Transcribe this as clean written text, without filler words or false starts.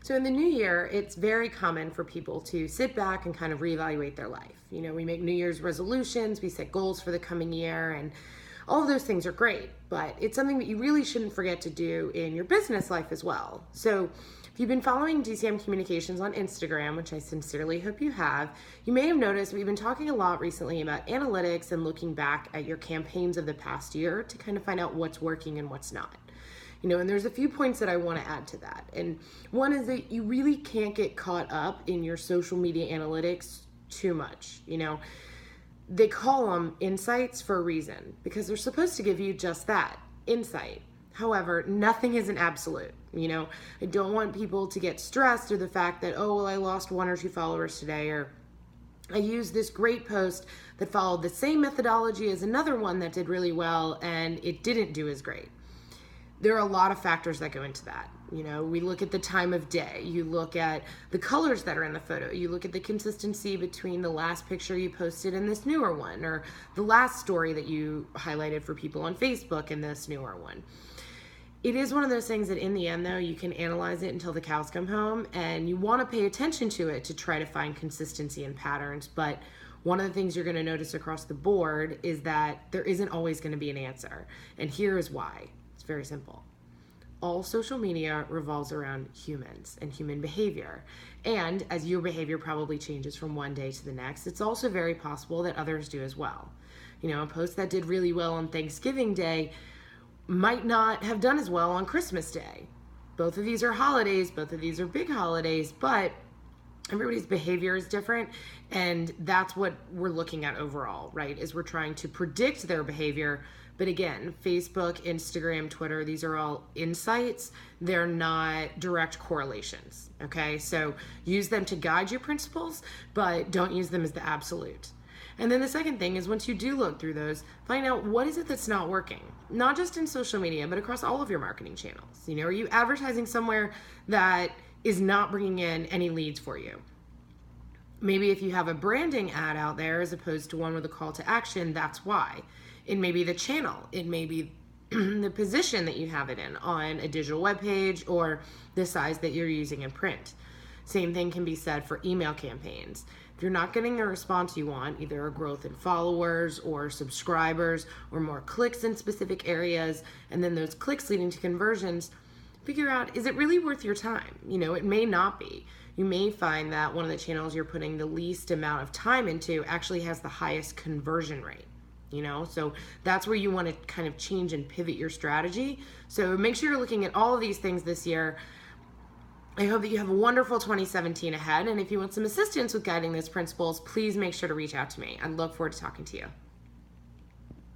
So in the new year, it's very common for people to sit back and kind of reevaluate their life. We make New Year's resolutions, we set goals for the coming year, and all of those things are great, but it's something that you really shouldn't forget to do in your business life as well. So if you've been following DCM Communications on Instagram, which I sincerely hope you have, you may have noticed we've been talking a lot recently about analytics and looking back at your campaigns of the past year to kind of find out what's working and what's not. And there's a few points that I want to add to that. And one is that you really can't get caught up in your social media analytics too much. They call them insights for a reason because they're supposed to give you just that, insight. However, nothing is an absolute. I don't want people to get stressed or the fact that, oh, well, I lost 1 or 2 followers today, or I used this great post that followed the same methodology as another one that did really well and it didn't do as great. There are a lot of factors that go into that. We look at the time of day. You look at the colors that are in the photo. You look at the consistency between the last picture you posted and this newer one, or the last story that you highlighted for people on Facebook and this newer one. It is one of those things that in the end, though, you can analyze it until the cows come home, and you want to pay attention to it to try to find consistency and patterns. But one of the things you're going to notice across the board is that there isn't always going to be an answer. And here is why. It's very simple. All social media revolves around humans and human behavior. And as your behavior probably changes from one day to the next, it's also very possible that others do as well. A post that did really well on Thanksgiving Day might not have done as well on Christmas Day. Both of these are holidays, both of these are big holidays, but everybody's behavior is different, and that's what we're looking at overall, right? Is we're trying to predict their behavior. But again, Facebook, Instagram, Twitter, these are all insights. They're not direct correlations, okay? So use them to guide your principles, but don't use them as the absolute. And then the second thing is, once you do look through those, find out what is it that's not working. Not just in social media, but across all of your marketing channels. Are you advertising somewhere that is not bringing in any leads for you? Maybe if you have a branding ad out there as opposed to one with a call to action, that's why. It may be the channel. It may be the position that you have it in on a digital web page, or the size that you're using in print. Same thing can be said for email campaigns. If you're not getting the response you want, either a growth in followers or subscribers or more clicks in specific areas, and then those clicks leading to conversions, figure out, is it really worth your time? It may not be. You may find that one of the channels you're putting the least amount of time into actually has the highest conversion rate. So that's where you want to kind of change and pivot your strategy. So make sure you're looking at all of these things this year. I hope that you have a wonderful 2017 ahead. And if you want some assistance with guiding those principles, please make sure to reach out to me. I look forward to talking to you.